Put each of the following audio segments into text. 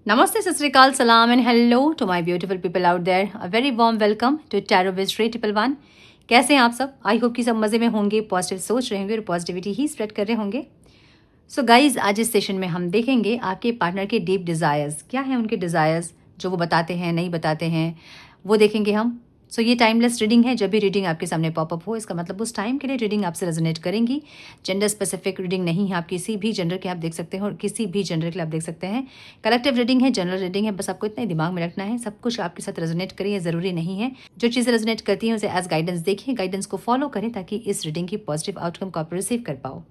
Namaste, Sat Sri Akal, Salam and hello to my beautiful people out there. A very warm welcome to Tarot Biz Ray 111. कैसे हैं आप सब? I hope कि सब मज़े में होंगे, पॉजिटिव सोच रहे होंगे और पॉजिटिविटी ही स्प्रेड कर रहे होंगे. सो गाइज, आज इस सेशन में हम देखेंगे आपके पार्टनर के डीप डिज़ायर्स. क्या हैं उनके डिज़ायर्स जो वो बताते हैं, नहीं बताते हैं, वो देखेंगे हम. सो ये टाइमलेस रीडिंग है. जब भी रीडिंग आपके सामने पॉपअप हो, इसका मतलब उस टाइम के लिए रीडिंग आपसे रेजोनेट करेंगी. जेंडर स्पेसिफिक रीडिंग नहीं है. आप किसी भी जेंडर के आप देख सकते हैं और किसी भी जेंडर के लिए आप देख सकते हैं. कलेक्टिव रीडिंग है, जनरल रीडिंग है. बस आपको इतना ही दिमाग में रखना है, सब कुछ आपके साथ रेजोनेट करे ये ज़रूरी नहीं है. जो चीज़ें रेजोनेट करती हैं उसे एज गाइडेंस देखिए, गाइडेंस को फॉलो करें ताकि इस रीडिंग की पॉजिटिव आउटकम को आप रिसीव कर पाओ.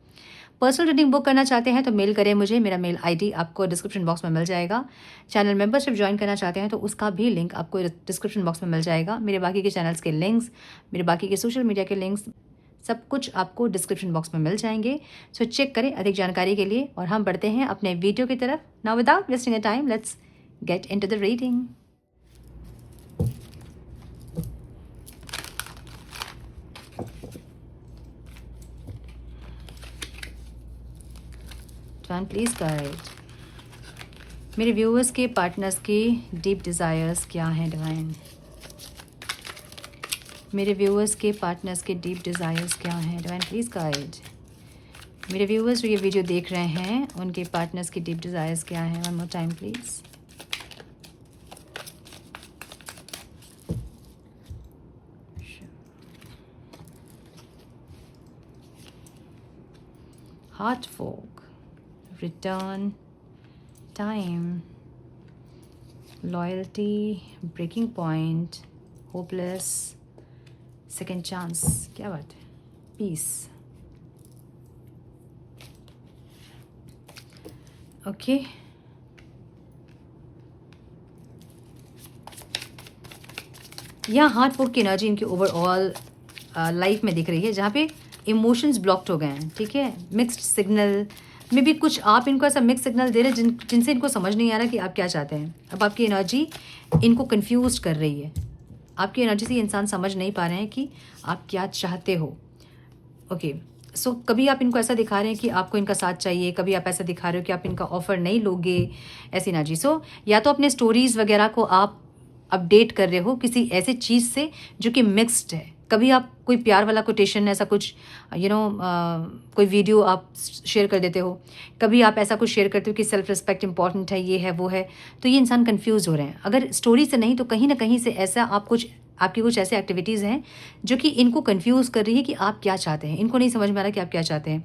पर्सनल रीडिंग बुक करना चाहते हैं तो मेल करें मुझे. मेरा मेल आईडी आपको डिस्क्रिप्शन बॉक्स में मिल जाएगा. चैनल मेंबरशिप ज्वाइन करना चाहते हैं तो उसका भी लिंक आपको डिस्क्रिप्शन बॉक्स में मिल जाएगा. मेरे बाकी के चैनल्स के लिंक्स, मेरे बाकी के सोशल मीडिया के लिंक्स, सब कुछ आपको डिस्क्रिप्शन बॉक्स में मिल जाएंगे. सो चेक करें अधिक जानकारी के लिए. और हम बढ़ते हैं अपने वीडियो की तरफ. Now without wasting a time, let's get into the reading. Divine, please guide. मेरे व्यूअर्स के पार्टनर्स के डीप डिज़ायर्स क्या हैं डिवाइन? मेरे व्यूअर्स के पार्टनर्स के डीप डिज़ायर्स क्या हैं डिवाइन? Please guide. मेरे व्यूअर्स जो ये वीडियो देख रहे हैं उनके पार्टनर्स के डीप डिज़ायर्स क्या हैं? One more time please. Heart folk, return, time, loyalty, breaking point, hopeless, second chance. क्या बात है. पीस. ओके. यहाँ हार्ट फोक की एनर्जी इनकी ओवरऑल लाइफ में दिख रही है जहाँ पे इमोशंस ब्लॉक्ड हो गए हैं. ठीक है. मिक्स्ड सिग्नल में भी कुछ आप इनको ऐसा मिक्स सिग्नल दे रहे हैं जिनसे इनको समझ नहीं आ रहा कि आप क्या चाहते हैं. अब आपकी एनर्जी इनको कंफ्यूज कर रही है. आपकी एनर्जी से ये इंसान समझ नहीं पा रहे हैं कि आप क्या चाहते हो. ओके. सो कभी आप इनको ऐसा दिखा रहे हैं कि आपको इनका साथ चाहिए, कभी आप ऐसा दिखा रहे हो कि आप इनका ऑफर नहीं लोगे, ऐसी एनर्जी. सो या तो अपने स्टोरीज वगैरह को आप अपडेट कर रहे हो किसी ऐसे चीज़ से जो कि मिक्स्ड है. कभी आप कोई प्यार वाला कोटेशन ऐसा कुछ कोई वीडियो आप शेयर कर देते हो. कभी आप ऐसा कुछ शेयर करते हो कि सेल्फ रिस्पेक्ट इंपॉर्टेंट है, ये है, वो है. तो ये इंसान कंफ्यूज हो रहे हैं. अगर स्टोरी से नहीं तो कहीं ना कहीं से ऐसा आपकी कुछ ऐसी एक्टिविटीज़ हैं जो कि इनको कंफ्यूज कर रही है कि आप क्या चाहते हैं. इनको नहीं समझ में आ रहा कि आप क्या चाहते हैं.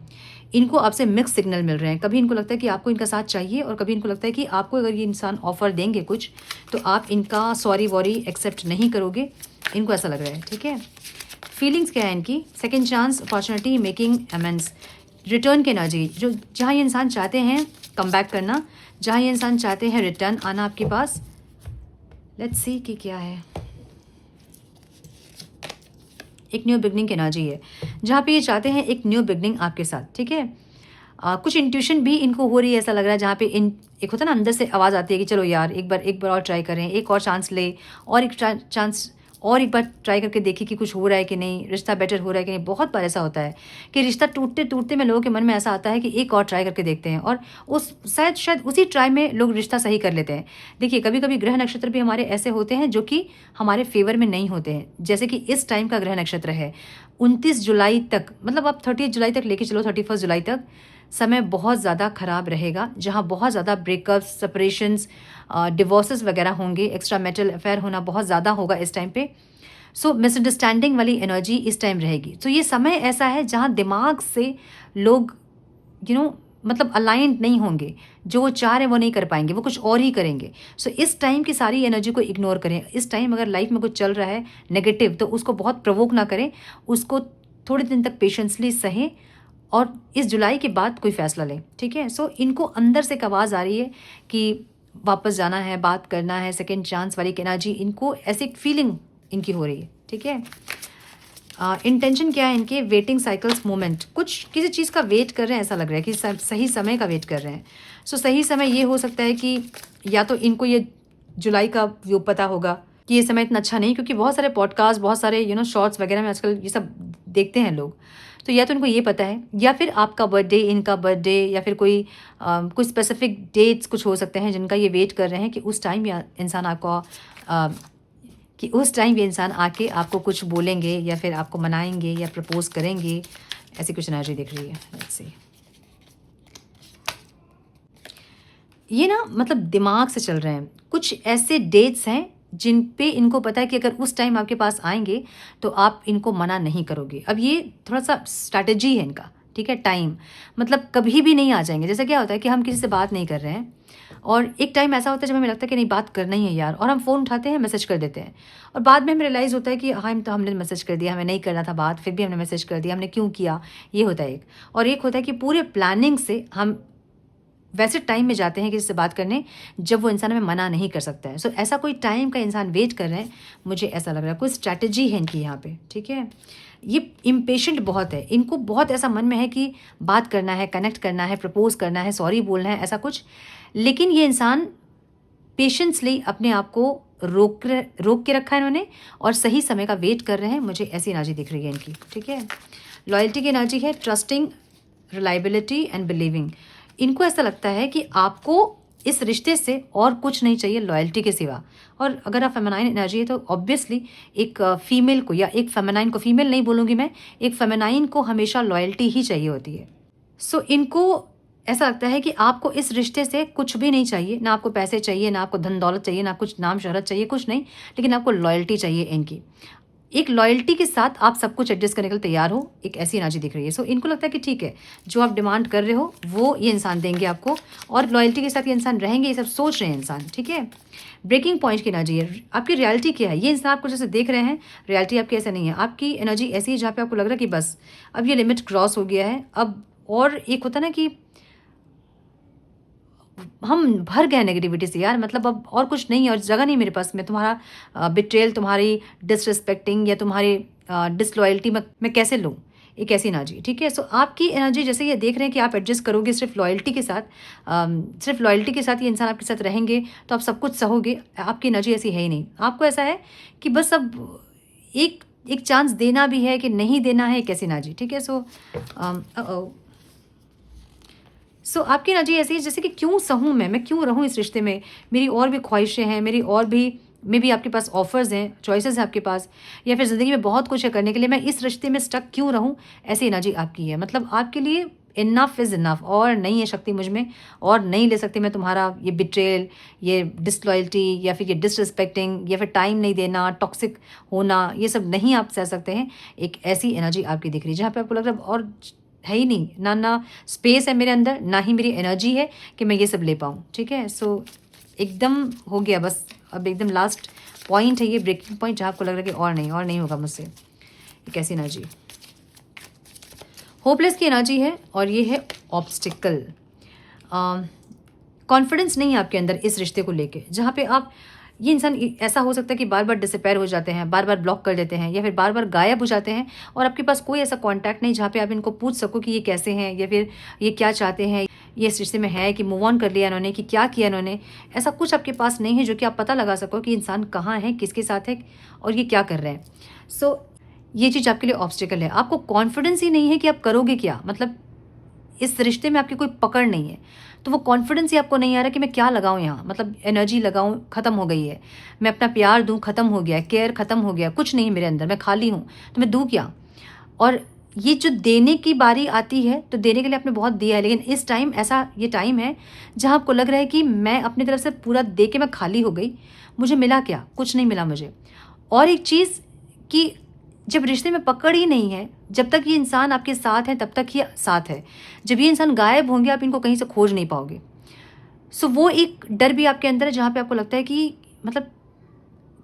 इनको आपसे मिक्स सिग्नल मिल रहे हैं. कभी इनको लगता है कि आपको इनका साथ चाहिए और कभी इनको लगता है कि आपको अगर ये इंसान ऑफर देंगे कुछ तो आप इनका सॉरी वॉरी एक्सेप्ट नहीं करोगे. इनको ऐसा लग रहा है. ठीक है. फीलिंग्स क्या है इनकी? Second chance, opportunity, making amends, return की एनर्जी. जो जहाँ ये इंसान चाहते हैं कम बैक करना, जहाँ ये इंसान चाहते हैं रिटर्न आना आपके पास. लेट्स सी कि क्या है. एक न्यू बिगनिंग की एनर्जी है जहाँ पे ये चाहते हैं एक न्यू बिगनिंग आपके साथ. ठीक है. कुछ इंट्यूशन भी इनको हो रही है ऐसा लग रहा है जहाँ पे एक होता है ना अंदर से आवाज़ आती है कि चलो यार एक बार और ट्राई करें, एक और चांस ले, और एक चांस और एक बार ट्राई करके देखिए कि कुछ हो रहा है कि नहीं, रिश्ता बेटर हो रहा है कि नहीं. बहुत बार ऐसा होता है कि रिश्ता टूटते टूटते में लोगों के मन में ऐसा आता है कि एक और ट्राई करके देखते हैं और उस शायद उसी ट्राई में लोग रिश्ता सही कर लेते हैं. देखिए कभी कभी ग्रह नक्षत्र भी हमारे ऐसे होते हैं जो कि हमारे फेवर में नहीं होते हैं. जैसे कि इस टाइम का ग्रह नक्षत्र है 29 जुलाई तक, मतलब आप 30 जुलाई तक लेके चलो, 31 जुलाई तक समय बहुत ज़्यादा ख़राब रहेगा जहाँ बहुत ज़्यादा ब्रेकअप्स, सेपरेशंस, डिवोर्सेस वगैरह होंगे. एक्स्ट्रा मैरिटल अफेयर होना बहुत ज़्यादा होगा इस टाइम पे. सो मिसअंडरस्टैंडिंग वाली एनर्जी इस टाइम रहेगी. तो ये समय ऐसा है जहाँ दिमाग से लोग मतलब अलाइंड नहीं होंगे. जो वो चाह रहे हैं वो नहीं कर पाएंगे, वो कुछ और ही करेंगे. सो इस टाइम की सारी एनर्जी को इग्नोर करें. इस टाइम अगर लाइफ में कुछ चल रहा है नेगेटिव तो उसको बहुत प्रवोक ना करें. उसको थोड़े दिन तक पेशेंसली सहें और इस जुलाई के बाद कोई फैसला लें. ठीक है. सो इनको अंदर से एक आवाज़ आ रही है कि वापस जाना है, बात करना है. सेकेंड चांस वाली एनर्जी इनको ऐसी एक फीलिंग इनकी हो रही है. ठीक है. इंटेंशन क्या है इनके? Waiting cycles moment. कुछ किसी चीज़ का वेट कर रहे हैं, ऐसा लग रहा है कि सही समय का वेट कर रहे हैं. सो सही समय ये हो सकता है कि या तो इनको ये जुलाई का व्यू पता होगा कि ये समय इतना अच्छा नहीं, क्योंकि बहुत सारे पॉडकास्ट, बहुत सारे शॉर्ट्स वगैरह में आजकल ये सब देखते हैं लोग. तो या तो उनको ये पता है, या फिर आपका बर्थडे, इनका बर्थडे, या फिर कोई कुछ स्पेसिफिक डेट्स कुछ हो सकते हैं जिनका ये वेट कर रहे हैं कि उस टाइम या इंसान आपको कि उस टाइम ये इंसान आके आपको कुछ बोलेंगे या फिर आपको मनाएंगे या प्रपोज करेंगे। ऐसी कुछ एनर्जी दिख रही है। Let's see. ये ना मतलब दिमाग से चल रहे हैं, कुछ ऐसे डेट्स हैं जिन पे इनको पता है कि अगर उस टाइम आपके पास आएंगे तो आप इनको मना नहीं करोगे। अब ये थोड़ा सा स्ट्रैटेजी है इनका, ठीक है। टाइम मतलब कभी भी नहीं आ जाएंगे। जैसे क्या होता है कि हम किसी से बात नहीं कर रहे हैं और एक टाइम ऐसा होता है जब हमें लगता है कि नहीं बात करना ही है यार, और हम फ़ोन उठाते हैं, मैसेज कर देते हैं, और बाद में हमें रियलाइज़ होता है कि हाँ तो हमने मैसेज कर दिया, हमें नहीं करना था बात, फिर भी हमने मैसेज कर दिया, हमने क्यों किया। ये होता है एक। और एक होता है कि पूरे प्लानिंग से हम वैसे टाइम में जाते हैं किसी से बात करने जब वो इंसान हमें मना नहीं कर सकता है। सो ऐसा कोई टाइम का इंसान वेट कर रहे हैं, मुझे ऐसा लग रहा है। कोई स्ट्रैटेजी है इनकी यहाँ पे, ठीक है। ये इम्पेशेंट बहुत है, इनको बहुत ऐसा मन में है कि बात करना है, कनेक्ट करना है, प्रपोज करना है, सॉरी बोलना है, ऐसा कुछ। लेकिन ये इंसान पेशेंसली अपने आप को रोक के रखा है इन्होंने, और सही समय का वेट कर रहे हैं। मुझे ऐसी एनर्जी दिख रही है इनकी, ठीक है। लॉयल्टी की एनर्जी है, ट्रस्टिंग, रिलायबिलिटी एंड बिलीविंग। इनको ऐसा लगता है कि आपको इस रिश्ते से और कुछ नहीं चाहिए लॉयल्टी के सिवा। और अगर आप फेमिनाइन एनर्जी है तो ऑब्वियसली एक फीमेल को, या एक फेमिनाइन को, फीमेल नहीं बोलूँगी मैं, एक फेमिनाइन को हमेशा लॉयल्टी ही चाहिए होती है। सो इनको ऐसा लगता है कि आपको इस रिश्ते से कुछ भी नहीं चाहिए, ना आपको पैसे चाहिए, ना आपको धन दौलत चाहिए, ना कुछ नाम शोहरत चाहिए, कुछ नहीं, लेकिन आपको लॉयल्टी चाहिए इनकी। एक लॉयल्टी के साथ आप सब कुछ एडजस्ट करने के लिए तैयार हो, एक ऐसी एनर्जी दिख रही है। सो इनको लगता है कि ठीक है, जो आप डिमांड कर रहे हो वो ये इंसान देंगे आपको, और लॉयल्टी के साथ ये इंसान रहेंगे, ये सब सोच रहे हैं इंसान, ठीक है। ब्रेकिंग पॉइंट की एनर्जी है। आपकी रियलिटी क्या है, ये इंसान आपको जैसे देख रहे हैं, रियलिटी आपकी ऐसा नहीं है। आपकी एनर्जी ऐसी है जहाँ पे आपको लग रहा है कि बस अब ये लिमिट क्रॉस हो गया है अब। और एक होता ना कि हम भर गए नेगेटिविटी से यार, मतलब अब और कुछ नहीं है और जगह नहीं मेरे पास। मैं तुम्हारा बिट्रेल, तुम्हारी डिसरिस्पेक्टिंग या तुम्हारी डिसलॉयल्टी मैं कैसे लूँ, एक ऐसी एनर्जी, ठीक है। सो आपकी एनर्जी जैसे ये देख रहे हैं कि आप एडजस्ट करोगे सिर्फ लॉयल्टी के साथ, सिर्फ लॉयल्टी के साथ ये इंसान आपके साथ रहेंगे तो आप सब कुछ सहोगे। आपकी एनर्जी ऐसी है ही नहीं। आपको ऐसा है कि बस अब एक एक चांस देना भी है कि नहीं देना है, एक ऐसी एनर्जी, ठीक है। सो आपकी एनर्जी ऐसी है जैसे कि क्यों सहूँ मैं क्यों रहूँ इस रिश्ते में, मेरी और भी ख्वाहिशें हैं, मेरी और भी मे भी आपके पास ऑफर्स हैं, चॉइसेस हैं आपके पास, या फिर ज़िंदगी में बहुत कुछ है करने के लिए, मैं इस रिश्ते में स्टक क्यों रहूँ, ऐसी एनर्जी आपकी है। मतलब आपके लिए इनफ इज़ इनफ, और नहीं है शक्ति मुझ में, और नहीं ले सकती मैं तुम्हारा ये बिट्रेल, ये डिसलॉयल्टी, या फिर ये डिसरिस्पेक्टिंग, या फिर टाइम नहीं देना, टॉक्सिक होना, ये सब नहीं आप सह सकते हैं। एक ऐसी एनर्जी आपकी दिख रही है जहाँ पे आपको लग रहा है और है ही नहीं, ना स्पेस है मेरे अंदर, ना ही मेरी एनर्जी है कि मैं ये सब ले पाऊँ, ठीक है। सो एकदम हो गया बस, अब एकदम लास्ट पॉइंट है ये, ब्रेकिंग पॉइंट, जहाँ आपको लग रहा है कि और नहीं होगा मुझसे। एक ऐसी एनर्जी होपलेस की एनर्जी है, और ये है ऑब्स्टिकल। कॉन्फिडेंस नहीं है आपके अंदर इस रिश्ते को लेके, जहाँ पे आप, ये इंसान ऐसा हो सकता है कि बार बार डिसअपेयर हो जाते हैं, बार बार ब्लॉक कर देते हैं, या फिर बार बार गायब हो जाते हैं, और आपके पास कोई ऐसा कांटेक्ट नहीं जहाँ पे आप इनको पूछ सको कि ये कैसे हैं, या फिर ये क्या चाहते हैं, ये इस रिश्ते में है कि मूव ऑन कर लिया इन्होंने, कि क्या किया इन्होंने। ऐसा कुछ आपके पास नहीं है जो कि आप पता लगा सको कि इंसान कहाँ है, किसके साथ है, और ये क्या कर रहे हैं। सो ये चीज़ आपके लिए ऑब्स्टिकल है। आपको कॉन्फिडेंस ही नहीं है कि आप करोगे क्या, मतलब इस रिश्ते में आपकी कोई पकड़ नहीं है, तो वो कॉन्फिडेंस ही आपको नहीं आ रहा कि मैं क्या लगाऊं यहाँ, मतलब एनर्जी लगाऊं, ख़त्म हो गई है, मैं अपना प्यार दूं, ख़त्म हो गया, केयर ख़त्म हो गया, कुछ नहीं मेरे अंदर, मैं खाली हूँ, तो मैं दूं क्या। और ये जो देने की बारी आती है तो देने के लिए आपने बहुत दिया है, लेकिन इस टाइम ऐसा ये टाइम है जहाँ आपको लग रहा है कि मैं अपनी तरफ से पूरा दे के मैं खाली हो गई, मुझे मिला क्या, कुछ नहीं मिला मुझे। और एक चीज़ कि जब रिश्ते में पकड़ ही नहीं है, जब तक ये इंसान आपके साथ है तब तक ही साथ है, जब ये इंसान गायब होंगे आप इनको कहीं से खोज नहीं पाओगे। सो वो एक डर भी आपके अंदर है जहाँ पे आपको लगता है कि मतलब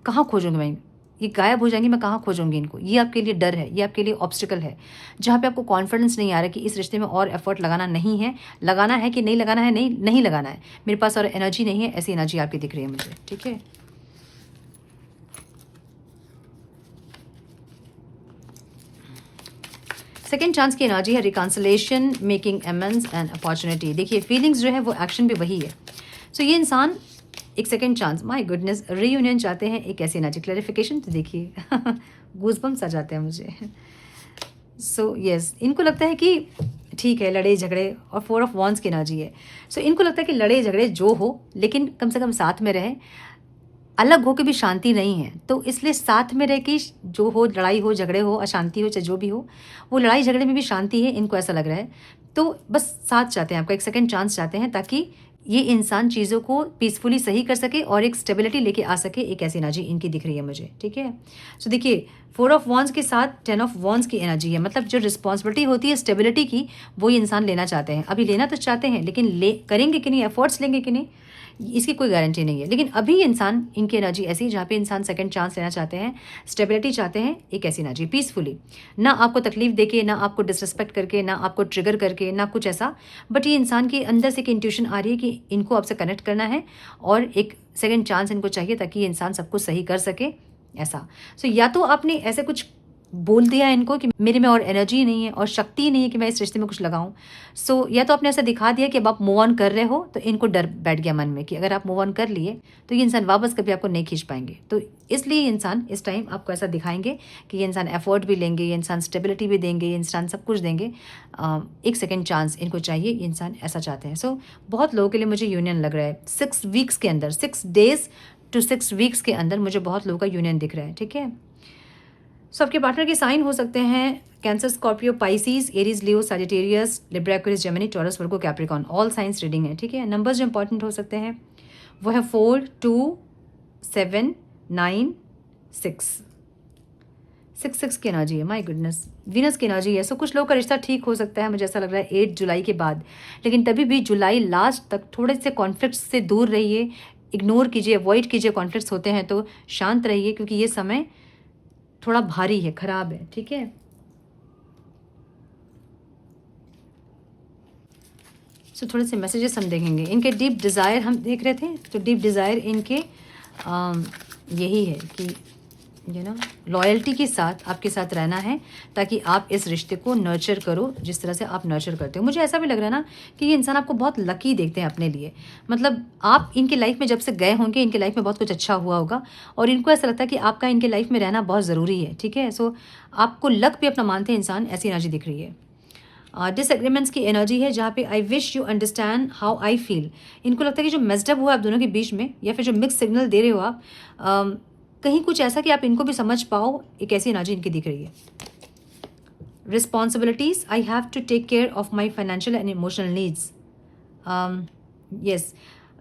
कहाँ खोजूंगी मैं, ये गायब हो जाएंगी, मैं कहाँ खोजूंगी इनको। ये आपके लिए डर है, ये आपके लिए ऑब्स्टिकल है, जहाँ पे आपको कॉन्फिडेंस नहीं आ रहा कि इस रिश्ते में और एफर्ट लगाना नहीं है, लगाना है कि नहीं लगाना है, नहीं लगाना है, मेरे पास और एनर्जी नहीं है। ऐसी एनर्जी आपकी दिख रही है मुझे, ठीक है। सेकेंड चांस की एनर्जी है रिकॉन्सिलेशन, मेकिंग एमेंड्स एंड अपॉर्चुनिटी। देखिए फीलिंग्स जो है वो एक्शन भी वही है। सो ये इंसान एक second chance, my goodness, reunion चाहते हैं, एक ऐसी एनर्जी। क्लैरिफिकेशन तो देखिए गूज़बम्स आ जाते हैं मुझे। सो यस, इनको लगता है कि ठीक है लड़े झगड़े, और 4 ऑफ वॉन्ड्स की एनर्जी है। सो इनको लगता है कि लड़े झगड़े जो हो, लेकिन कम से कम साथ में रहे। अलग होके भी शांति नहीं है, तो इसलिए साथ में रह के जो हो, लड़ाई हो, झगड़े हो, अशांति हो, चाहे जो भी हो, वो लड़ाई झगड़े में भी शांति है, इनको ऐसा लग रहा है। तो बस साथ चाहते हैं, आपका एक सेकंड चांस चाहते हैं, ताकि ये इंसान चीज़ों को पीसफुली सही कर सके और एक स्टेबिलिटी लेके आ सके। एक ऐसी एनर्जी इनकी दिख रही है मुझे, ठीक है। सो देखिए 4 ऑफ वॉन्ड्स के साथ 10 ऑफ वॉन्ड्स की एनर्जी है, मतलब जो रिस्पॉन्सिबिलिटी होती है स्टेबिलिटी की, वो ये इंसान लेना चाहते हैं। अभी लेना तो चाहते हैं, लेकिन करेंगे कि नहीं, एफर्ट्स लेंगे कि नहीं, इसकी कोई गारंटी नहीं है। लेकिन अभी इंसान, इनकी एनर्जी ऐसी है जहाँ पे इंसान सेकंड चांस लेना चाहते हैं, स्टेबिलिटी चाहते हैं, एक ऐसी एनर्जी पीसफुली, ना आपको तकलीफ देके, ना आपको डिसरिस्पेक्ट करके, ना आपको ट्रिगर करके, ना कुछ ऐसा। बट ये इंसान के अंदर से एक इंट्यूशन आ रही है कि इनको आपसे कनेक्ट करना है और एक सेकंड चांस इनको चाहिए, ताकि ये इंसान सब कुछ सही कर सके, ऐसा। सो या तो आपने ऐसे कुछ बोल दिया इनको कि मेरे में और एनर्जी नहीं है और शक्ति नहीं है कि मैं इस रिश्ते में कुछ लगाऊं। सो या तो आपने ऐसा दिखा दिया कि अब आप मूव ऑन कर रहे हो, तो इनको डर बैठ गया मन में कि अगर आप मूव ऑन कर लिए तो ये इंसान वापस कभी आपको नहीं खींच पाएंगे। तो इसलिए ये इंसान इस टाइम आपको ऐसा दिखाएंगे कि ये इंसान एफर्ट भी लेंगे, ये इंसान स्टेबिलिटी भी देंगे, ये इंसान सब कुछ देंगे। एक सेकेंड चांस इनको चाहिए, ये इंसान ऐसा चाहते हैं। सो बहुत लोगों के लिए मुझे यूनियन लग रहा है 6 वीक्स के अंदर, 6 डेज टू 6 वीक्स के अंदर मुझे बहुत लोगों का यूनियन दिख रहा है, ठीक है। सो आपके पार्टनर के साइन हो सकते हैं Cancer, Scorpio, Pisces, Aries, Leo, Sagittarius, Libra, Aquarius, Gemini, Taurus, Virgo, Capricorn, all signs reading है, ठीक है। नंबर्स जो इंपॉर्टेंट हो सकते हैं वो है 4, 2, 7, 9, 6। 6 की एनर्जी है, माय गुडनेस, वीनस की एनर्जी है। सो कुछ लोगों का रिश्ता ठीक हो सकता है, मुझे ऐसा लग रहा है 8 जुलाई के बाद, लेकिन तभी भी जुलाई लास्ट तक थोड़े से कॉन्फ्लिक्ट से दूर रहिए, इग्नोर कीजिए, अवॉइड कीजिए। कॉन्फ्लिक्ट्स होते हैं तो शांत रहिए, क्योंकि ये समय थोड़ा भारी है, खराब है, ठीक है। सो थोड़े से मैसेजेस हम देखेंगे। इनके डीप डिज़ायर हम देख रहे थे, तो डीप डिज़ायर इनके यही है कि लॉयल्टी के साथ आपके साथ रहना है, ताकि आप इस रिश्ते को नर्चर करो जिस तरह से आप नर्चर करते हो। मुझे ऐसा भी लग रहा है ना कि ये इंसान आपको बहुत लकी देखते हैं अपने लिए, मतलब आप इनके लाइफ में जब से गए होंगे, इनके लाइफ में बहुत कुछ अच्छा हुआ होगा, और इनको ऐसा लगता है कि आपका इनके लाइफ में रहना बहुत ज़रूरी है, ठीक है। सो आपको लक भी अपना मानते हैं इंसान, ऐसी एनर्जी दिख रही है। डिसएग्रीमेंट्स की एनर्जी है, जहाँ पे I wish you understand how I feel. इनको लगता है कि जो मेस्डअप हुआ आप दोनों के बीच में, या फिर जो मिक्स सिग्नल दे रहे हो आप, कहीं कुछ ऐसा कि आप इनको भी समझ पाओ, एक ऐसी एनर्जी इनकी दिख रही है। Responsibilities, I have to take care of my financial and emotional needs. Yes,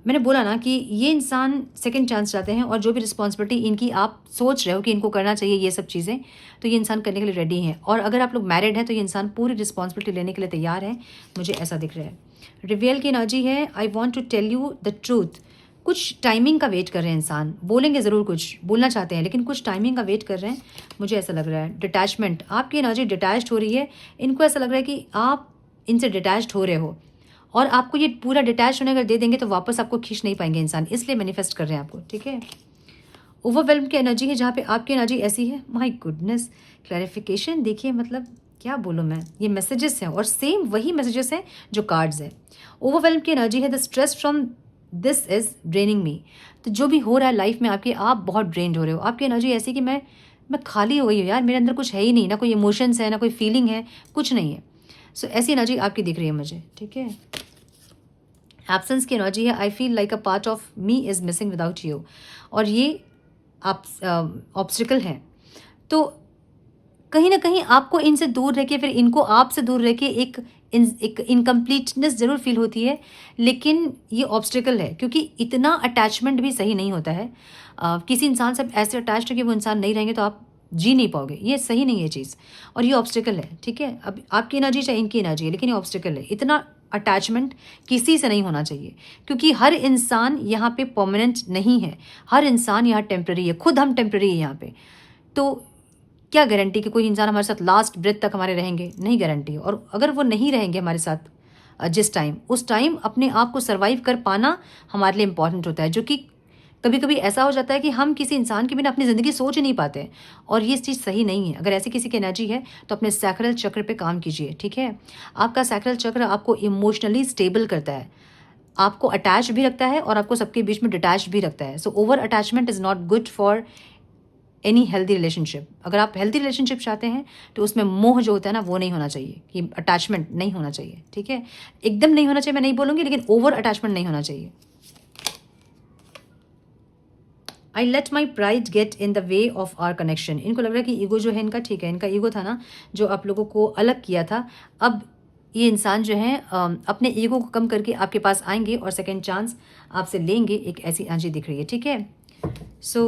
मैंने बोला ना कि ये इंसान सेकंड चांस चाहते हैं, और जो भी रिस्पॉन्सिबिलिटी इनकी आप सोच रहे हो कि इनको करना चाहिए ये सब चीज़ें, तो ये इंसान करने के लिए रेडी हैं। और अगर आप लोग मैरिड हैं तो ये इंसान पूरी रिस्पॉन्सिबिलिटी लेने के लिए तैयार है, मुझे ऐसा दिख रहा है। रिवेल की एनर्जी है, I want to tell you the truth. कुछ टाइमिंग का वेट कर रहे हैं इंसान, बोलेंगे ज़रूर, कुछ बोलना चाहते हैं, लेकिन कुछ टाइमिंग का वेट कर रहे हैं, मुझे ऐसा लग रहा है। डिटैचमेंट, आपकी एनर्जी डिटैच्ड हो रही है, इनको ऐसा लग रहा है कि आप इनसे डिटैच्ड हो रहे हो, और आपको ये पूरा डिटैच होने अगर दे देंगे तो वापस आपको खींच नहीं पाएंगे इंसान, इसलिए मैनिफेस्ट कर रहे हैं आपको, ठीक है। ओवरवेल्म की एनर्जी है, जहाँ पे आपकी एनर्जी ऐसी है, माय गुडनेस, क्लैरिफिकेशन देखिए, मतलब क्या बोलूँ मैं, ये मैसेजेस हैं और सेम वही मैसेजेस हैं जो कार्ड्स हैं। ओवरवेल्म की एनर्जी है, the stress from this is draining me. तो जो भी हो रहा है लाइफ में आपके, आप बहुत ड्रेन्ड हो रहे हो, आपकी एनर्जी ऐसी कि मैं खाली हो गई हूँ यार, मेरे अंदर कुछ है ही नहीं, ना कोई इमोशंस है, ना कोई फीलिंग है, कुछ नहीं है। सो ऐसी एनर्जी आपकी दिख रही है मुझे, ठीक है। एब्सेंस की एनर्जी है, I feel like a part of me is missing without you. और ये आप ऑब्स्टिकल है, तो कहीं ना कहीं आपको इनसे दूर रह के, फिर इनको आपसे दूर रह के एक इनकम्प्लीटनेस ज़रूर फील होती है, लेकिन ये ऑब्स्टिकल है, क्योंकि इतना अटैचमेंट भी सही नहीं होता है। किसी इंसान से ऐसे अटैच्ड है कि वो इंसान नहीं रहेंगे तो आप जी नहीं पाओगे, ये सही नहीं है चीज़, और ये ऑब्स्टिकल है, ठीक है। अब आपकी एनर्जी चाहे इनकी एनर्जी है, लेकिन ये ऑब्स्टिकल है। इतना अटैचमेंट किसी से नहीं होना चाहिए, क्योंकि हर इंसान यहाँ पे परमानेंट नहीं है, हर इंसान यहाँ टेम्प्रेरी है, खुद हम टेम्प्रेरी है यहाँ पे। तो क्या गारंटी कि कोई इंसान हमारे साथ लास्ट ब्रेथ तक हमारे रहेंगे, नहीं गारंटी। और अगर वो नहीं रहेंगे हमारे साथ जिस टाइम, उस टाइम अपने आप को सर्वाइव कर पाना हमारे लिए इम्पॉर्टेंट होता है, जो कि कभी कभी ऐसा हो जाता है कि हम किसी इंसान के बिना अपनी ज़िंदगी सोच ही नहीं पाते, और ये चीज़ सही नहीं है। अगर ऐसी किसी की एनर्जी है तो अपने सैक्रल चक्र पे काम कीजिए, ठीक है। आपका सैक्रल चक्र आपको इमोशनली स्टेबल करता है, आपको अटैच भी रखता है और आपको सबके बीच में डिटैच भी रखता है। So over attachment is not good for any healthy relationship. अगर आप हेल्दी रिलेशनशिप चाहते हैं तो उसमें मोह जो होता है ना वो नहीं होना चाहिए, कि अटैचमेंट नहीं होना चाहिए, ठीक है। एकदम नहीं होना चाहिए मैं नहीं बोलूँगी, लेकिन ओवर अटैचमेंट नहीं होना चाहिए। I let my pride get in the way of our connection. इनको लग रहा है कि ईगो जो है इनका, ठीक है, इनका ईगो था ना जो आप लोगों को अलग किया था, अब ये इंसान जो है अपने ईगो को कम करके आपके पास आएंगे और सेकेंड चांस आपसे लेंगे, एक ऐसी एनर्जी दिख रही है, ठीक है। सो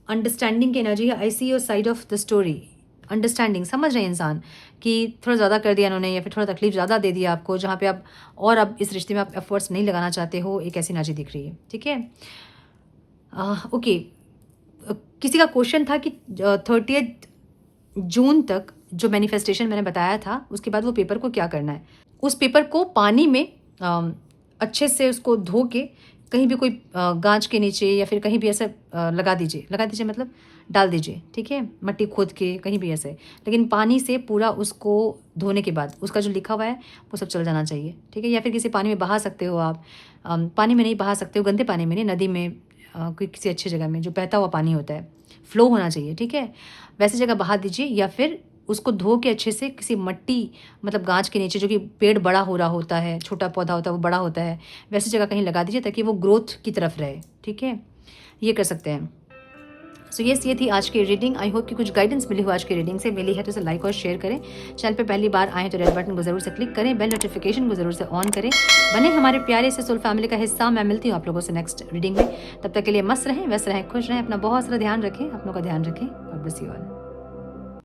अंडरस्टैंडिंग की एनर्जी है। I see your side of the story. Understanding, समझ रहे हैं इंसान कि थोड़ा ज़्यादा कर दिया इन्होंने या फिर थोड़ा तकलीफ ज़्यादा दे दिया आपको, जहाँ पे आप और अब इस रिश्ते में आप एफर्ट्स नहीं लगाना चाहते हो, एक ऐसी एनर्जी दिख रही है, ठीक है। ओके, किसी का क्वेश्चन था कि 30 जून तक जो मैनिफेस्टेशन मैंने बताया था उसके बाद वो पेपर को क्या करना है। उस पेपर को पानी में अच्छे से उसको धो के कहीं भी कोई गांच के नीचे या फिर कहीं भी ऐसे लगा दीजिए मतलब डाल दीजिए, ठीक है, मट्टी खोद के कहीं भी ऐसे, लेकिन पानी से पूरा उसको धोने के बाद उसका जो लिखा हुआ है वो सब चल जाना चाहिए, ठीक है। या फिर किसी पानी में बहा सकते हो आप, पानी में नहीं बहा सकते हो, गंदे पानी में नहीं, नदी में कोई किसी अच्छी जगह में जो बहता हुआ पानी होता है, फ्लो होना चाहिए, ठीक है, वैसी जगह बहा दीजिए। या फिर उसको धो के अच्छे से किसी मट्टी मतलब गांच के नीचे, जो कि पेड़ बड़ा हो रहा होता है, छोटा पौधा होता है वो बड़ा होता है, वैसी जगह कहीं लगा दीजिए ताकि वो ग्रोथ की तरफ रहे, ठीक है, ये कर सकते हैं। सो यस, ये थी आज की रीडिंग। आई होप कि कुछ गाइडेंस मिली हो आज की रीडिंग से। मिली है तो इसे लाइक और शेयर करें। चैनल पे पहली बार आए तो रेड बटन को जरूर से क्लिक करें, बेल नोटिफिकेशन को जरूर से ऑन करें, बने हमारे प्यारे से सोल फैमिली का हिस्सा। मैं मिलती हूँ आप लोगों से नेक्स्ट रीडिंग में। तब तक के लिए मस्त रहें, व्यस्त रहें, खुश रहें, अपना बहुत सारा ध्यान रखें, अपनों का ध्यान रखें। God bless you all.